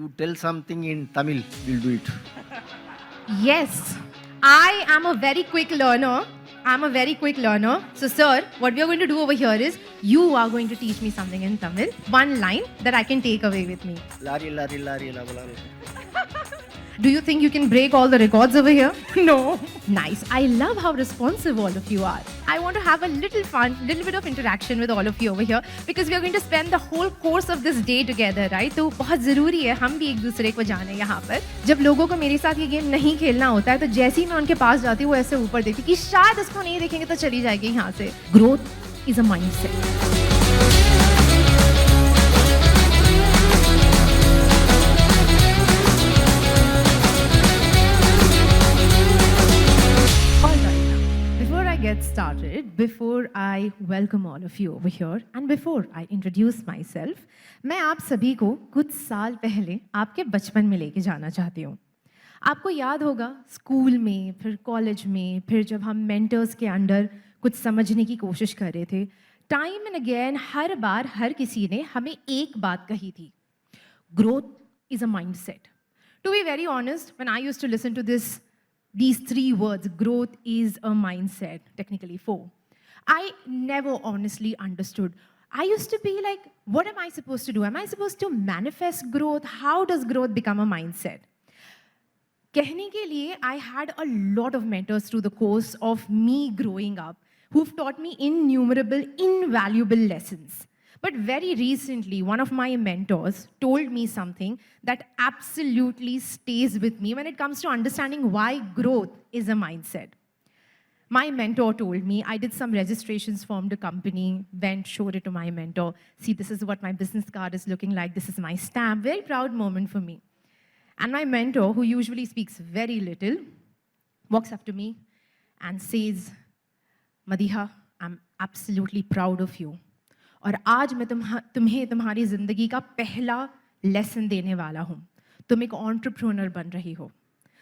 you tell something in Tamil, we'll do it. Yes, I am a very quick learner. I'm a very quick learner. So, sir, what we are going to do over here is you are going to teach me something in Tamil, one line that I can take away with me. Lari, lari, lari, lari, lari. Do you think you can break all the records over here? No. Nice. I love how responsive all of you are. I want to have a little fun, little bit of interaction with all of you over here because we are going to spend the whole course of this day together, right? तो बहुत ज़रूरी है हम भी एक दूसरे को जाने यहाँ पर. जब लोगों को मेरे साथ ये गेम नहीं खेलना होता है तो जैसे ही मैं उनके पास जाती हूँ वो ऐसे ऊपर देखती कि शायद इसको नहीं देखेंगे तो चली जाएगी यहाँ से. Growth is a mindset. Get started, before I welcome all of you over here and before I introduce myself, मैं आप सभी को कुछ साल पहले आपके बचपन में लेके जाना चाहती हूँ. आपको याद होगा स्कूल में, फिर कॉलेज में, फिर जब हम मेंटर्स के अंडर कुछ समझने की कोशिश कर रहे थे, टाइम एंड अगेन हर बार हर किसी ने हमें एक बात कही थी, growth is a mindset. To be very honest, when I used to listen to these three words, growth is a mindset, technically four, I never honestly understood. I used to be like, what am I supposed to do? Am I supposed to manifest growth? How does growth become a mindset? कहने के लिए, I had a lot of mentors through the course of me growing up who've taught me innumerable, invaluable lessons. But very recently, one of my mentors told me something that absolutely stays with me when it comes to understanding why growth is a mindset. My mentor told me, I did some registrations, formed a company, went, showed it to my mentor. See, this is what my business card is looking like. This is my stamp. Very proud moment for me. And my mentor, who usually speaks very little, walks up to me and says, Madiha, I'm absolutely proud of you. और आज मैं तुम्हें तुम्हारी ज़िंदगी का पहला lesson देने वाला हूँ. तुम एक एंटरप्रेन्योर बन रही हो.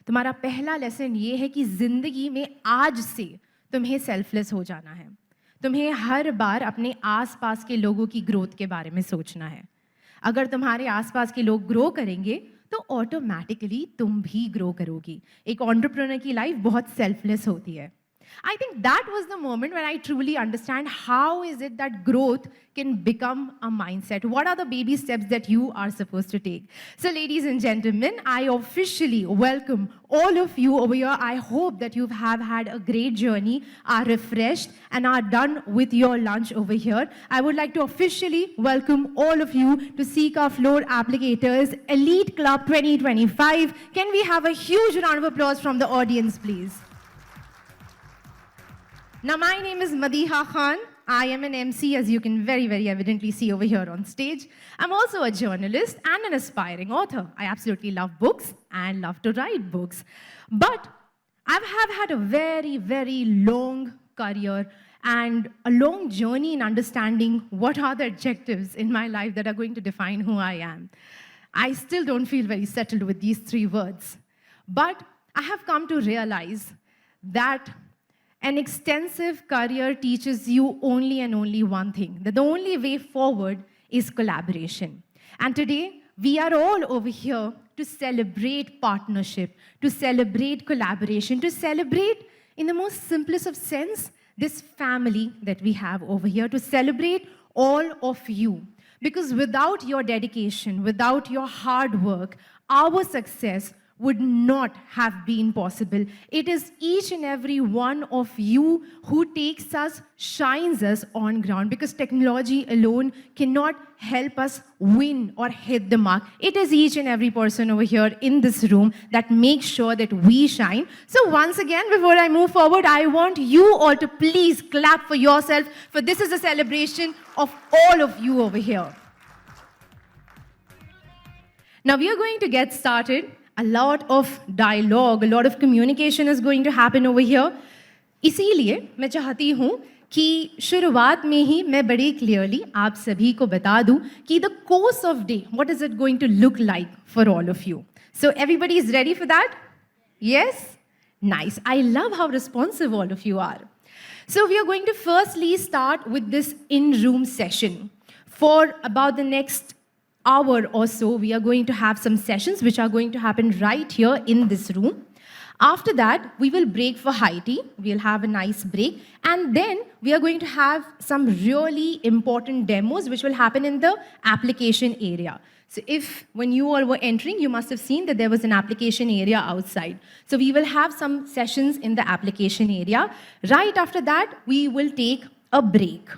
तुम्हारा पहला लेसन ये है कि ज़िंदगी में आज से तुम्हें सेल्फलेस हो जाना है. तुम्हें हर बार अपने आसपास के लोगों की ग्रोथ के बारे में सोचना है. अगर तुम्हारे आसपास के लोग ग्रो करेंगे तो ऑटोमेटिकली तुम भी ग्रो करोगी. एक एंटरप्रेन्योर की लाइफ बहुत सेल्फलेस होती है. I think that was the moment when I truly understand how is it that growth can become a mindset. What are the baby steps that you are supposed to take? So ladies and gentlemen, I officially welcome all of you over here. I hope that you have had a great journey, are refreshed and are done with your lunch over here. I would like to officially welcome all of you to Seeker Floor Applicators Elite Club 2025. Can we have a huge round of applause from the audience, please? Now, my name is Madiha Khan. I am an MC, as you can very, very evidently see over here on stage. I'm also a journalist and an aspiring author. I absolutely love books and love to write books. But I have had a very, very long career and a long journey in understanding what are the adjectives in my life that are going to define who I am. I still don't feel very settled with these three words. But I have come to realize that an extensive career teaches you only and only one thing, that the only way forward is collaboration. And today, we are all over here to celebrate partnership, to celebrate collaboration, to celebrate, in the most simplest of sense, this family that we have over here, to celebrate all of you. Because without your dedication, without your hard work, our success would not have been possible. It is each and every one of you who takes us, shines us on ground, because technology alone cannot help us win or hit the mark. It is each and every person over here in this room that makes sure that we shine. So once again, before I move forward, I want you all to please clap for yourself, for this is a celebration of all of you over here. Now we are going to get started. A lot of dialogue, a lot of communication is going to happen over here. इसीलिए मैं चाहती हूँ कि शुरुआत में ही मैं बड़े clearly आप सभी को बता दूँ कि the course of day, what is it going to look like for all of you. So everybody is ready for that? Yes? Nice. I love how responsive all of you are. So we are going to firstly start with this in-room session. For about the next hour or so, we are going to have some sessions which are going to happen right here in this room. After that, we will break for high tea. We'll have a nice break. And then we are going to have some really important demos which will happen in the application area. So if, when you all were entering, you must have seen that there was an application area outside. So we will have some sessions in the application area. Right after that, we will take a break.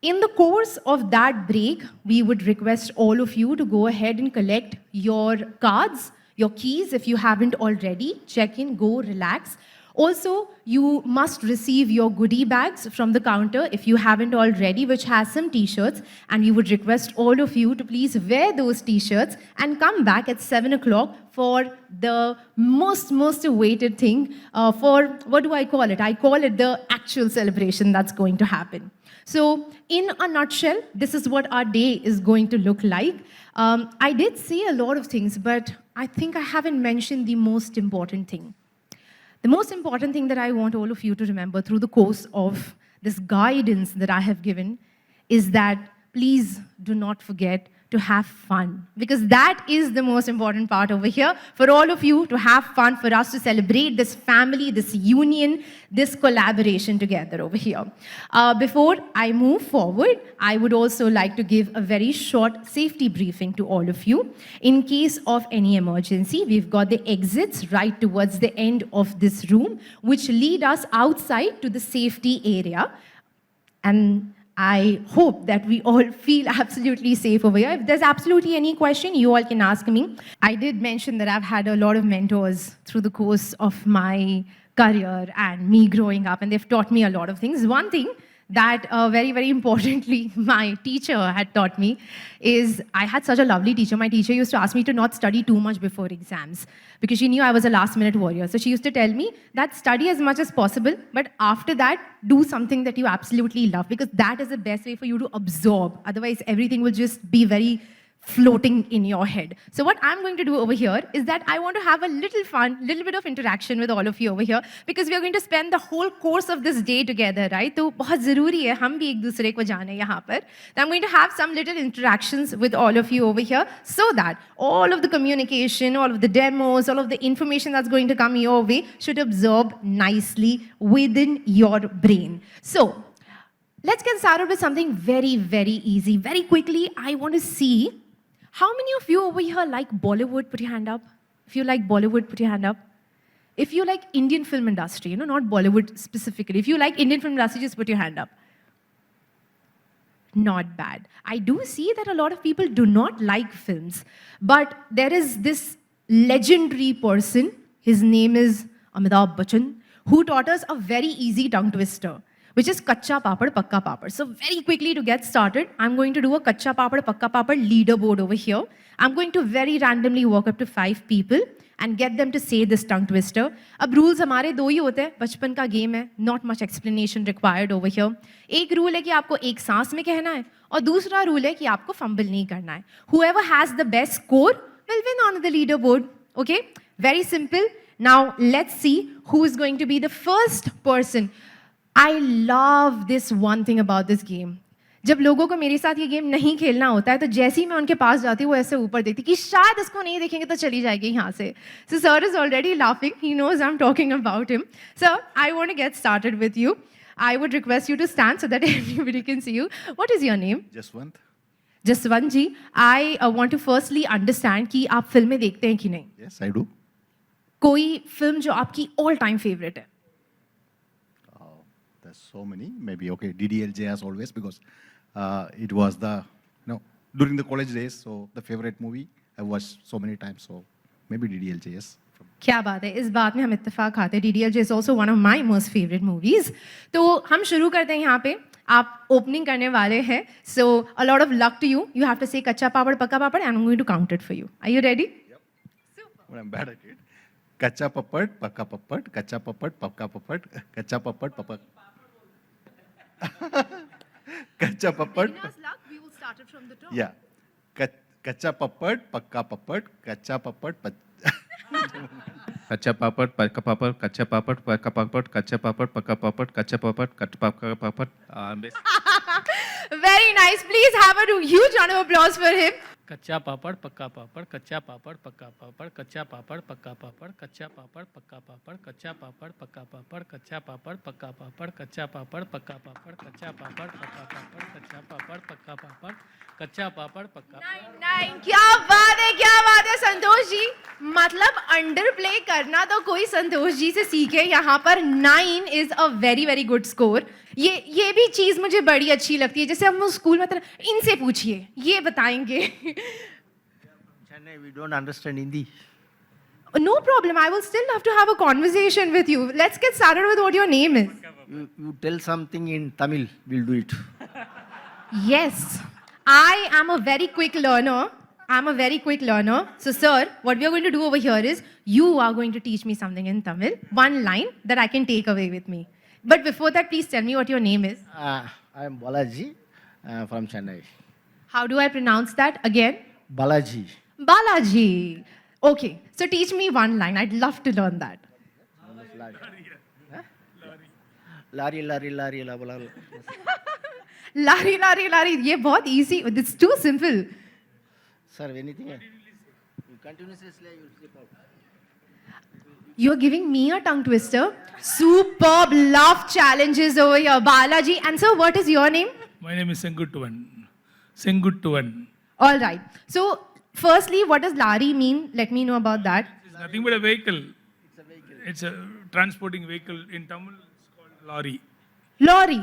In the course of that break, we would request all of you to go ahead and collect your cards, your keys if you haven't already. Check in, go, relax. Also, you must receive your goodie bags from the counter if you haven't already, which has some t-shirts. And we would request all of you to please wear those t-shirts and come back at 7 o'clock for the most awaited thing. For, what do I call it? I call it the actual celebration that's going to happen. So in a nutshell, this is what our day is going to look like. I did say a lot of things, but I think I haven't mentioned the most important thing. The most important thing that I want all of you to remember through the course of this guidance that I have given is that please do not forget to have fun, because that is the most important part over here, for all of you to have fun, for us to celebrate this family, this union, this collaboration together over here. Before I move forward, I would also like to give a very short safety briefing to all of you. In case of any emergency, we've got the exits right towards the end of this room, which lead us outside to the safety area. And I hope that we all feel absolutely safe over here. If there's absolutely any question, you all can ask me. I did mention that I've had a lot of mentors through the course of my career and me growing up, and they've taught me a lot of things. One thing that very importantly my teacher had taught me is, I had such a lovely teacher. My teacher used to ask me to not study too much before exams because she knew I was a last-minute warrior. So she used to tell me that study as much as possible, but after that, do something that you absolutely love, because that is the best way for you to absorb. Otherwise, everything will just be very floating in your head. So what I'm going to do over here is that I want to have a little fun, little bit of interaction with all of you over here, because we are going to spend the whole course of this day together, right? तो बहुत ज़रूरी है हम भी एक दूसरे को जाने यहाँ पर. So I'm going to have some little interactions with all of you over here, so that all of the communication, all of the demos, all of the information that's going to come your way should absorb nicely within your brain. So let's get started with something very easy. Very quickly, I want to see how many of you over here like Bollywood? Put your hand up. If you like Bollywood, put your hand up. If you like Indian film industry, not Bollywood specifically. If you like Indian film industry, just put your hand up. Not bad. I do see that a lot of people do not like films, but there is this legendary person, his name is Amitabh Bachchan, who taught us a very easy tongue twister, which is Kacha Papad, Pakka Papad. So very quickly to get started, I'm going to do a Kacha Papad, Pakka Papad leaderboard over here. I'm going to very randomly walk up to 5 people and get them to say this tongue twister. अब rules हमारे 2 ही होते हैं, बचपन का game है, not much explanation required over here. एक rule है कि आपको एक सांस में कहना है, और दूसरा rule है कि आपको fumble नहीं करना है. Whoever has the best score will win on the leaderboard. Okay? Very simple. Now let's see who is going to be the first person. I love this one thing about this game. जब लोगों को मेरे साथ ये game नहीं खेलना होता है, तो जैसे ही मैं उनके पास जाती हूँ, वो ऐसे ऊपर देखती कि शायद इसको नहीं देखेंगे तो चली जाएगी यहाँ से. So sir is already laughing. He knows I'm talking about him. Sir, I want to get started with you. I would request you to stand so that everybody can see you. What is your name? Jaswant. Jaswant ji, I want to firstly understand कि आप फिल्में देखते हैं कि नहीं? Yes, I do. कोई film जो आपकी all time favorite है? There's so many. Maybe okay. DDLJ as always, because it was the during the college days. So the favorite movie I watched so many times. So maybe DDLJ. Yes. क्या बात है, इस बात में हम इत्तेफाक खाते हैं. DDLJ is also one of my most favorite movies. तो हम शुरू करते हैं यहाँ पे. आप ओपनिंग करने वाले हैं. So a lot of luck to you. You have to say कच्चा पापड़ पक्का पापड़ and I'm going to count it for you. Are you ready? Yep. Super. But I'm bad at it. Kacha papad, pakka papad, kacha papad, pakka papad, kacha papad, papad. Kacha papad. Beginner's luck, we will start it from the top. Yeah. Kacha papad, pakka papad, kacha papad, कच्चा पापड़ पक्का पापड़ कच्चा पापड़ पक्का पापड़ कच्चा पापड़ पक्का पापड़ कच्चा पापड़ पक्का पापड़ Very nice. Please have a huge round of applause for him. कच्चा पापड़ पक्का पापड़, कच्चा पापड़ पक्का पापड़, कच्चा पापड़ पक्का पापड़, कच्चा पापड़ पक्का पापड़, कच्चा पापड़ पक्का पापड़, कच्चा पापड़ पक्का पापड़, कच्चा पापड़ पक्का पापड़, कच्चा पापड़ पक्का पापड़, कच्चा पापड़ पक्का पापड़, कच्चा पापड़ पक्का नहीं, क्या बात है संतोष जी। मतलब अंडर प्ले करना तो कोई संतोष जी से सीखे। यहाँ पर 9 is a very very good score. ये भी चीज मुझे बड़ी अच्छी लगती है। जैसे हम स्कूल में इनसे पूछिए, ये बताएंगे। Chennai, we don't understand Hindi. No problem. I will still have to have a conversation with you. Let's get started with what your name is. You tell something in Tamil, we'll do it. Yes, I am a very quick learner. I'm a very quick learner. So, sir, what we are going to do over here is you are going to teach me something in Tamil, one line that I can take away with me. But before that, please tell me what your name is. I am Balaji from Chennai. How do I pronounce that again? Balaji. Balaji. Okay, so teach me one line. I'd love to learn that. Lari, lari, lari, la, la, la. Lari, lari, lari. ये बहुत easy. It's too simple. Sir, anything? You continuously slay, you will slip out. You're giving me a tongue twister. Superb. Love challenges over here. Balaji. And sir, what is your name? My name is Senguttuvan. Senguttuvan. All right. So, firstly, what does lari mean? Let me know about that. It's nothing but a vehicle. It's a transporting vehicle. In Tamil, it's called lorry. Lorry.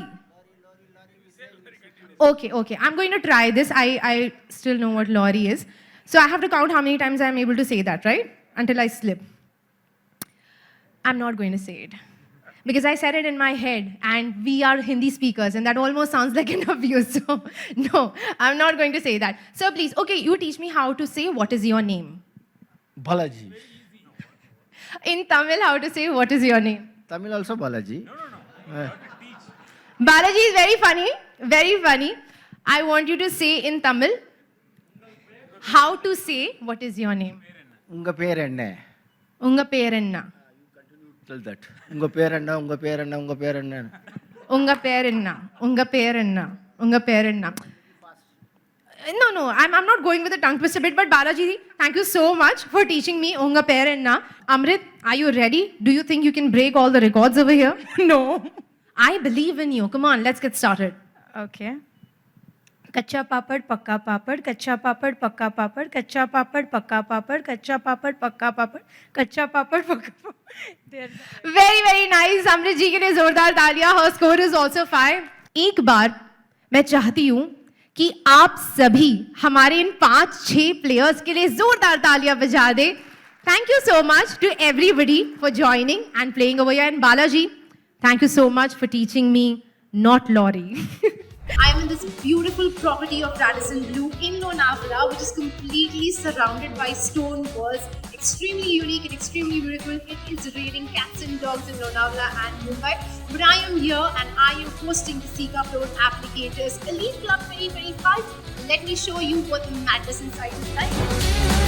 Okay. I'm going to try this. I still know what lorry is. So I have to count how many times I'm able to say that, right? Until I slip. I'm not going to say it. Because I said it in my head and we are Hindi speakers and that almost sounds like an abuse. So, no, I'm not going to say that. So please, okay, you teach me how to say what is your name. Balaji. In Tamil, how to say what is your name. Tamil also Balaji. Balaji is very funny. Very funny. I want you to say in Tamil how to say what is your name. Unga per enna. Unga per enna. Tell that. Unga per enna, unga per enna, unga per enna. Unga per enna. Unga per enna. Unga per enna. No, I'm not going with the tongue twister bit, but Balaji, thank you so much for teaching me Unga per enna. Amrit, are you ready? Do you think you can break all the records over here? No. I believe in you. Come on, let's get started. Okay कच्चा पापड़ पक्का पापड़, कच्चा पापड़ पक्का पापड़, कच्चा पापड़ पक्का पापड़, कच्चा पापड़ पक्का पापड़, कच्चा पापड़ पक्का पापड़. Very very nice. अमृत जी के लिए जोरदार तालियां. Her score is also 5. एक बार मैं चाहती हूँ कि आप सभी हमारे इन 5-6 प्लेयर्स के लिए जोरदार तालियां बजा दे. Thank you so much to everybody for joining and playing over here. And Balaji, thank you so much for teaching me not lorry. I'm in this beautiful property of Radisson Blu in Lonavala, which is completely surrounded by stone walls. Extremely unique and extremely beautiful. It is raining cats and dogs in Lonavala and Mumbai. But I am here and I am hosting the Sika Floor Applicators Elite Club 2025. Let me show you what the madness inside is like.